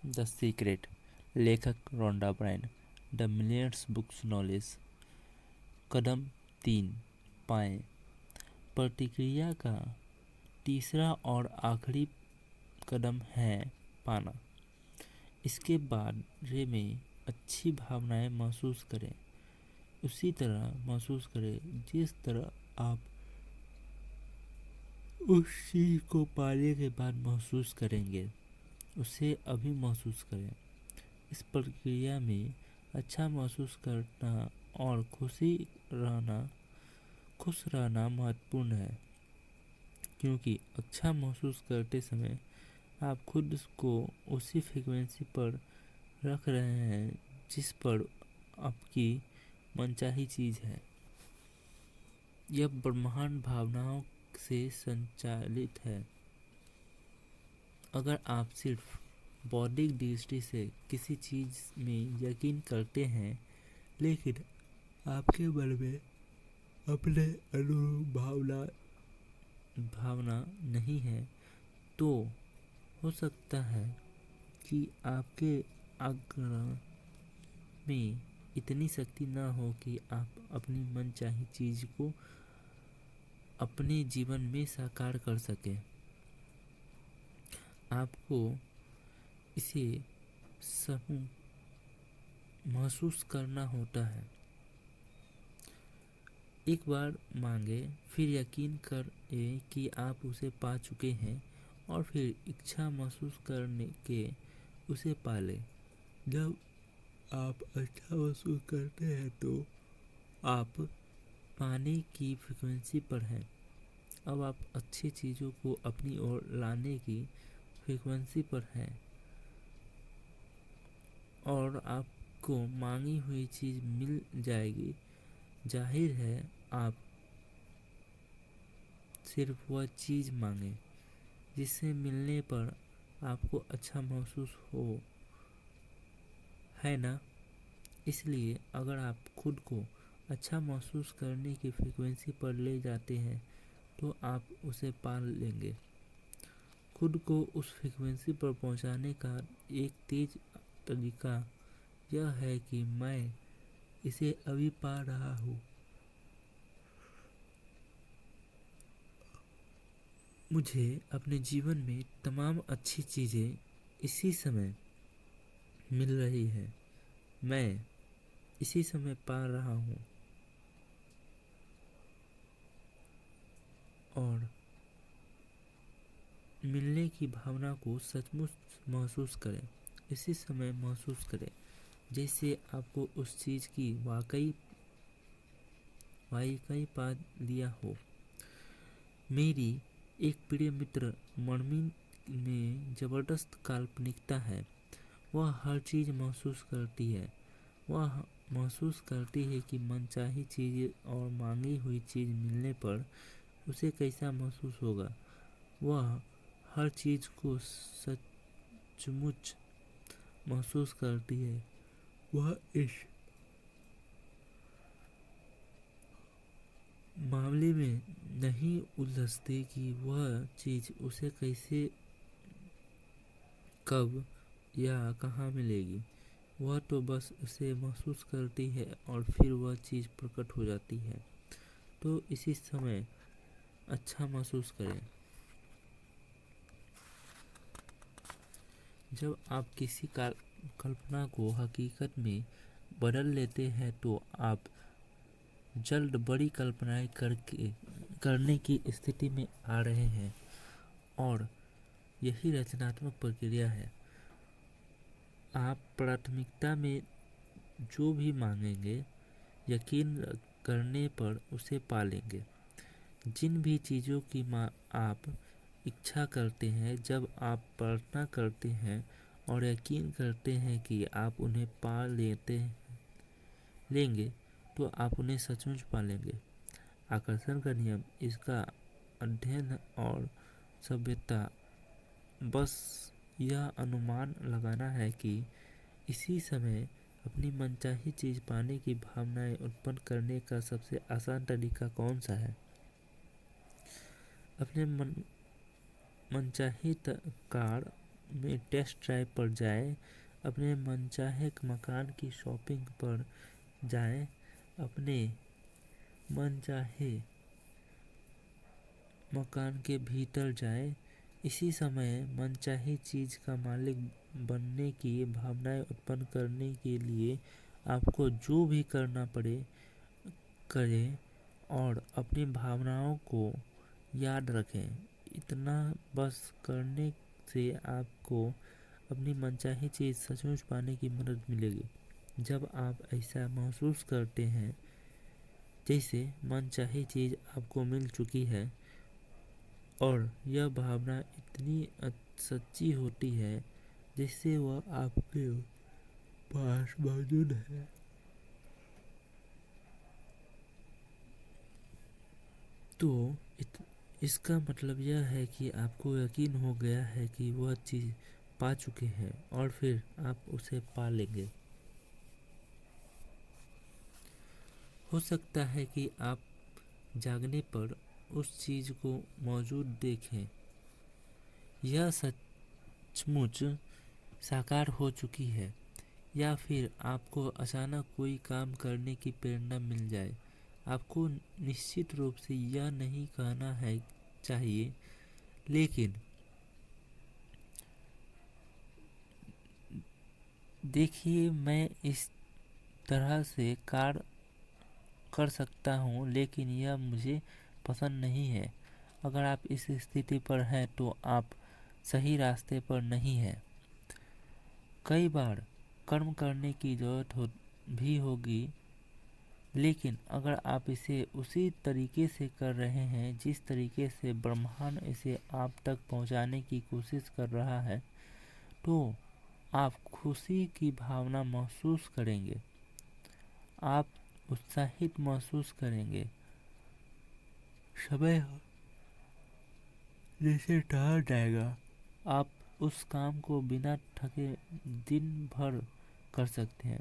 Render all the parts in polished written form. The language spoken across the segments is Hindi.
द सीक्रेट, लेखक Rhonda Byrne. The millions books knowledge. कदम 3, पाएं। प्रतिक्रिया का तीसरा और आखिरी कदम है पाना। इसके बारे में अच्छी भावनाएं महसूस करें, उसी तरह महसूस करें जिस तरह आप उस चीज को पाने के बाद महसूस करेंगे, उसे अभी महसूस करें। इस प्रक्रिया में अच्छा महसूस करना और खुश रहना महत्वपूर्ण है, क्योंकि अच्छा महसूस करते समय आप खुद को उसी फ्रीक्वेंसी पर रख रहे हैं जिस पर आपकी मनचाही चीज है। यह ब्रह्मांड भावनाओं से संचालित है। अगर आप सिर्फ बौद्धिक दृष्टि से किसी चीज में यकीन करते हैं, लेकिन आपके मन में अपने अनुरूप भावना नहीं है, तो हो सकता है कि आपके आग्रह में इतनी शक्ति न हो कि आप अपनी मनचाही चीज को अपने जीवन में साकार कर सकें। आपको इसे समूह महसूस करना होता है। एक बार मांगे, फिर यकीन करें कि आप उसे पा चुके हैं, और फिर इच्छा महसूस करने के उसे पालें। जब आप अच्छा महसूस करते हैं तो आप पाने की फ्रीक्वेंसी पर हैं। अब आप अच्छी चीज़ों को अपनी ओर लाने की फ्रीक्वेंसी पर हैं, और आपको मांगी हुई चीज़ मिल जाएगी। जाहिर है, आप सिर्फ वह चीज़ मांगे जिससे मिलने पर आपको अच्छा महसूस हो, है ना? इसलिए अगर आप खुद को अच्छा महसूस करने की फ्रीक्वेंसी पर ले जाते हैं तो आप उसे पा लेंगे। खुद को उस फ्रीक्वेंसी पर पहुंचाने का एक तेज तरीका यह है कि मैं इसे अभी पा रहा हूँ। मुझे अपने जीवन में तमाम अच्छी चीज़ें इसी समय मिल रही है। मैं इसी समय पा रहा हूँ। और मिलने की भावना को सचमुच महसूस करें। इसी समय महसूस करें जैसे आपको उस चीज़ की वाकई पा लिया हो। मेरी एक प्रिय मित्र मर्मिन में ज़बरदस्त काल्पनिकता है। वह हर चीज़ महसूस करती है। वह महसूस करती है कि मनचाही चीज़ और मांगी हुई चीज़ मिलने पर उसे कैसा महसूस होगा। वह हर चीज़ को सचमुच महसूस करती है। वह इस मामले में नहीं उलझती कि वह चीज़ उसे कैसे, कब या कहाँ मिलेगी। वह तो बस उसे महसूस करती है और फिर वह चीज़ प्रकट हो जाती है। तो इसी समय अच्छा महसूस करें। जब आप किसी कल्पना को हकीकत में बदल लेते हैं तो आप जल्द बड़ी कल्पनाएं करने की स्थिति में आ रहे हैं, और यही रचनात्मक प्रक्रिया है। आप प्राथमिकता में जो भी मांगेंगे, यकीन करने पर उसे पालेंगे। जिन भी चीज़ों की आप इच्छा करते हैं, जब आप प्रार्थना करते हैं और यकीन करते हैं कि आप उन्हें पा लेंगे, तो आप उन्हें सचमुच पालेंगे। आकर्षण का नियम, इसका अध्ययन और सभ्यता बस यह अनुमान लगाना है कि इसी समय अपनी मनचाही चीज़ पाने की भावनाएं उत्पन्न करने का सबसे आसान तरीका कौन सा है। अपने मनचाही कार में टेस्ट ड्राइव पर जाए, अपने मनचाहे मकान की शॉपिंग पर जाए, अपने मनचाहे मकान के भीतर जाए। इसी समय मनचाही चीज़ का मालिक बनने की भावनाएं उत्पन्न करने के लिए आपको जो भी करना पड़े करें और अपनी भावनाओं को याद रखें। इतना बस करने से आपको अपनी मनचाही चीज़ सचमुच पाने की मदद मिलेगी। जब आप ऐसा महसूस करते हैं जैसे मनचाही चीज़ आपको मिल चुकी है और यह भावना इतनी सच्ची होती है जिससे वह आपके पास मौजूद है, तो इसका मतलब यह है कि आपको यकीन हो गया है कि वह चीज़ पा चुके हैं और फिर आप उसे पा लेंगे। हो सकता है कि आप जागने पर उस चीज़ को मौजूद देखें, यह सचमुच साकार हो चुकी है, या फिर आपको अचानक कोई काम करने की प्रेरणा मिल जाए। आपको निश्चित रूप से यह नहीं कहना है चाहिए, लेकिन देखिए, मैं इस तरह से कार्य कर सकता हूँ, लेकिन यह मुझे पसंद नहीं है। अगर आप इस स्थिति पर हैं तो आप सही रास्ते पर नहीं हैं। कई बार कर्म करने की जरूरत भी होगी, लेकिन अगर आप इसे उसी तरीके से कर रहे हैं जिस तरीके से ब्रह्मांड इसे आप तक पहुंचाने की कोशिश कर रहा है, तो आप खुशी की भावना महसूस करेंगे, आप उत्साहित महसूस करेंगे। समय जैसे टहल जाएगा, आप उस काम को बिना थके दिन भर कर सकते हैं।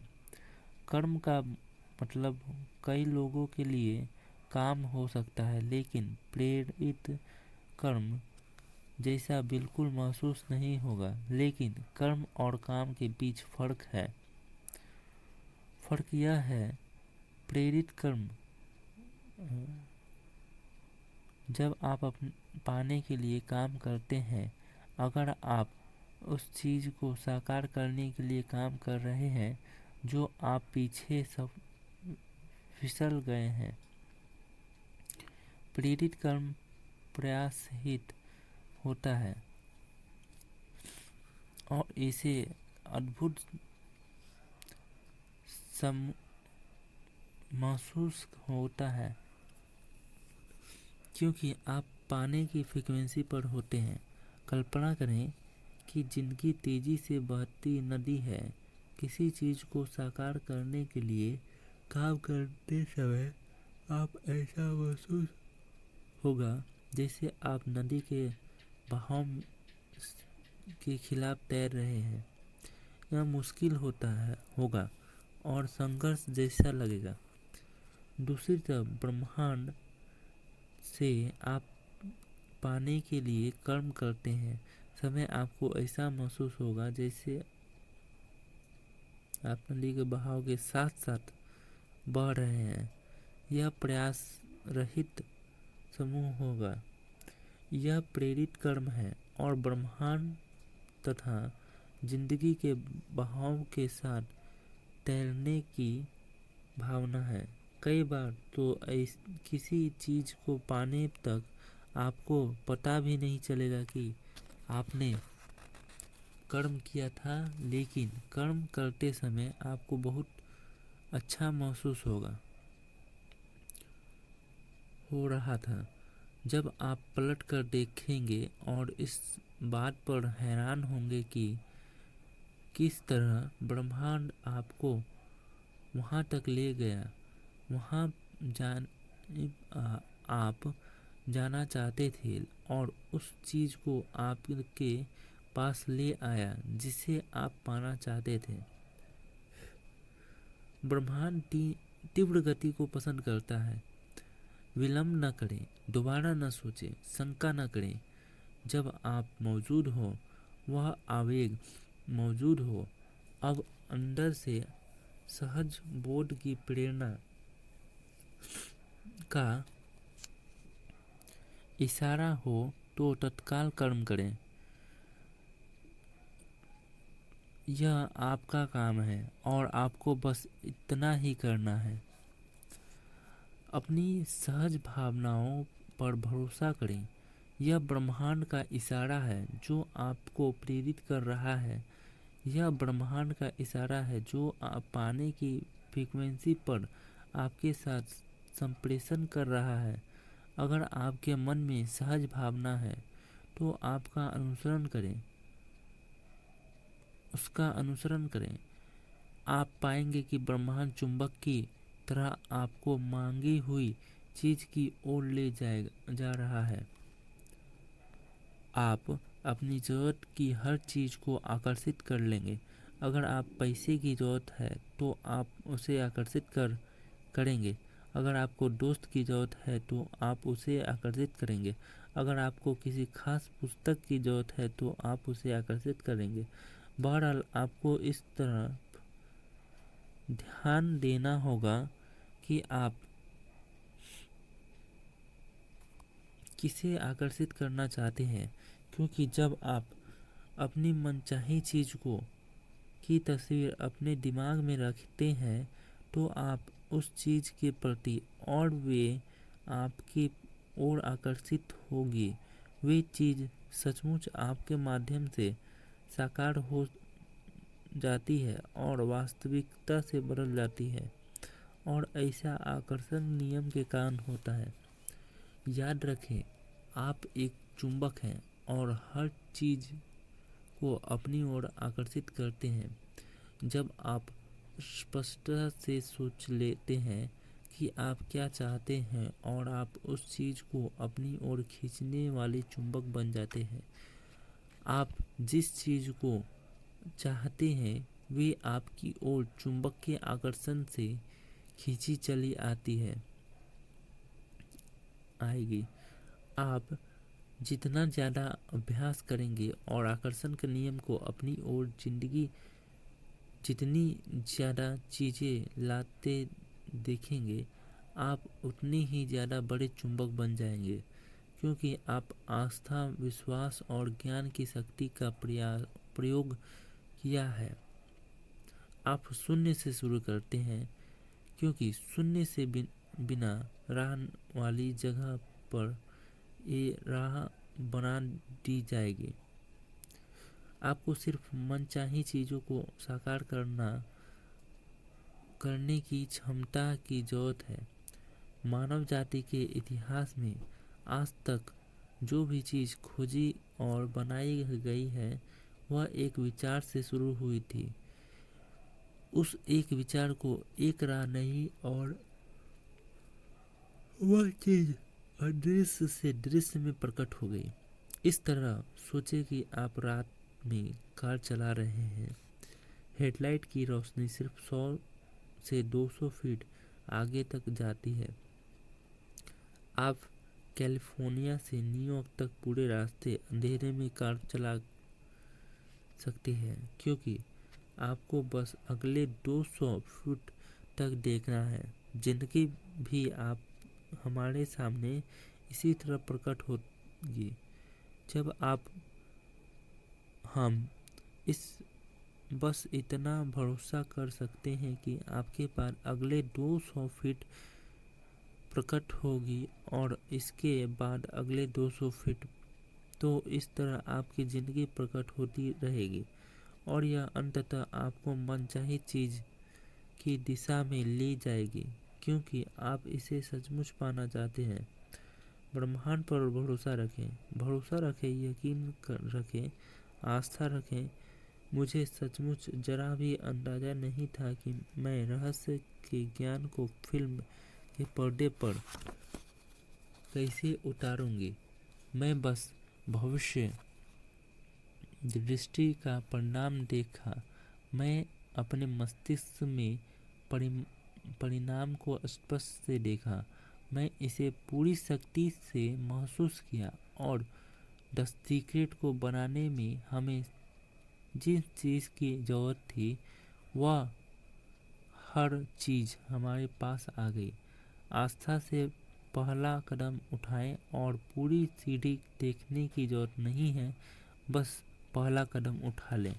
कर्म का मतलब कई लोगों के लिए काम हो सकता है, लेकिन प्रेरित कर्म जैसा बिल्कुल महसूस नहीं होगा। लेकिन कर्म और काम के बीच फर्क है। फर्क यह है, प्रेरित कर्म जब आप पाने के लिए काम करते हैं, अगर आप उस चीज़ को साकार करने के लिए काम कर रहे हैं जो आप पीछे सब फिसल गए हैं। प्रेरित कर्म प्रयासहित होता है और इसे अद्भुत महसूस होता है क्योंकि आप पाने की फ्रीक्वेंसी पर होते हैं। कल्पना करें कि जिंदगी तेजी से बहती नदी है। किसी चीज़ को साकार करने के लिए काम करते समय आप ऐसा महसूस होगा जैसे आप नदी के बहाव के खिलाफ तैर रहे हैं। यह मुश्किल होगा और संघर्ष जैसा लगेगा। दूसरी तरफ ब्रह्मांड से आप पाने के लिए कर्म करते हैं समय आपको ऐसा महसूस होगा जैसे आप नदी के बहाव के साथ साथ बह रहे हैं। यह प्रयास रहित समूह होगा। यह प्रेरित कर्म है और ब्रह्मांड तथा जिंदगी के बहाव के साथ तैरने की भावना है। कई बार तो किसी चीज़ को पाने तक आपको पता भी नहीं चलेगा कि आपने कर्म किया था, लेकिन कर्म करते समय आपको बहुत अच्छा महसूस हो रहा था। जब आप पलट कर देखेंगे और इस बात पर हैरान होंगे कि किस तरह ब्रह्मांड आपको वहाँ तक ले गया, वहाँ आप जाना चाहते थे और उस चीज़ को आपके पास ले आया जिसे आप पाना चाहते थे। ब्रह्मांड तीव्र गति को पसंद करता है। विलंब न करें, दोबारा न सोचें, शंका न करें। जब आप मौजूद हो वह आवेग मौजूद हो। अब अंदर से सहज बोध की प्रेरणा का इशारा हो तो तत्काल कर्म करें। यह आपका काम है और आपको बस इतना ही करना है। अपनी सहज भावनाओं पर भरोसा करें। यह ब्रह्मांड का इशारा है जो आपको प्रेरित कर रहा है। यह ब्रह्मांड का इशारा है जो आप पाने की फ्रीक्वेंसी पर आपके साथ संप्रेषण कर रहा है। अगर आपके मन में सहज भावना है तो आपका अनुसरण करें, उसका अनुसरण करें। आप पाएंगे कि ब्रह्मांड चुंबक की तरह आपको मांगी हुई चीज की ओर ले जा रहा है। आप अपनी ज़रूरत की हर चीज़ को आकर्षित कर लेंगे। अगर आप पैसे की ज़रूरत है तो आप उसे आकर्षित करेंगे। अगर आपको दोस्त की ज़रूरत है तो आप उसे आकर्षित करेंगे। अगर आपको किसी खास पुस्तक की ज़रूरत है तो आप उसे आकर्षित करेंगे। बहरहाल आपको इस तरह ध्यान देना होगा कि आप किसे आकर्षित करना चाहते हैं, क्योंकि जब आप अपनी मनचाही चीज की तस्वीर अपने दिमाग में रखते हैं तो आप उस चीज के प्रति और वे आपकी ओर आकर्षित होगी। वे चीज सचमुच आपके माध्यम से साकार हो जाती है और वास्तविकता से बदल जाती है, और ऐसा आकर्षण नियम के कारण होता है। याद रखें, आप एक चुंबक हैं और हर चीज को अपनी ओर आकर्षित करते हैं। जब आप स्पष्टता से सोच लेते हैं कि आप क्या चाहते हैं और आप उस चीज को अपनी ओर खींचने वाले चुंबक बन जाते हैं। आप जिस चीज को चाहते हैं वे आपकी ओर चुंबक के आकर्षण से खींची चली आएगी। आप जितना ज़्यादा अभ्यास करेंगे और आकर्षण के नियम को अपनी ओर जिंदगी जितनी ज़्यादा चीज़ें लाते देखेंगे, आप उतने ही ज़्यादा बड़े चुंबक बन जाएंगे, क्योंकि आप आस्था, विश्वास और ज्ञान की शक्ति का प्रयोग किया है। आप शून्य से शुरू करते हैं, क्योंकि शून्य से बिना राह वाली जगह पर ये राह बना दी जाएगी। आपको सिर्फ मनचाही चीज़ों को साकार करने की क्षमता की जरूरत है। मानव जाति के इतिहास में आज तक जो भी चीज़ खोजी और बनाई गई है वह एक विचार से शुरू हुई थी। उस एक विचार को एक राह नहीं और वह चीज अदृश्य से दृश्य में प्रकट हो गई। इस तरह सोचे कि आप रात में कार चला रहे हैं। हेडलाइट की रोशनी सिर्फ 100 से 200 फीट आगे तक जाती है। आप कैलिफोर्निया से न्यूयॉर्क तक पूरे रास्ते अंधेरे में कार चला सकते हैं, क्योंकि आपको बस अगले 200 फुट तक देखना है। जिंदगी भी आप हमारे सामने इसी तरह प्रकट होगी जब हम बस इतना भरोसा कर सकते हैं कि आपके पास अगले 200 फीट प्रकट होगी और इसके बाद अगले 200 फीट। तो इस तरह आपकी ज़िंदगी प्रकट होती रहेगी और यह अंततः आपको मनचाही चीज़ की दिशा में ले जाएगी, क्योंकि आप इसे सचमुच पाना चाहते हैं। ब्रह्मांड पर भरोसा रखें, यकीन रखें, आस्था रखें। मुझे सचमुच जरा भी अंदाजा नहीं था कि मैं रहस्य के ज्ञान को फिल्म के पर्दे पर कैसे उतारूंगी। मैं बस भविष्य दृष्टि का परिणाम देखा। मैं अपने मस्तिष्क में परिणाम को स्पष्ट से देखा। मैं इसे पूरी शक्ति से महसूस किया और द सीक्रेट को बनाने में हमें जिस चीज़ की ज़रूरत थी वह हर चीज़ हमारे पास आ गई। आस्था से पहला कदम उठाएं और पूरी सीढ़ी देखने की ज़रूरत नहीं है, बस पहला कदम उठा लें।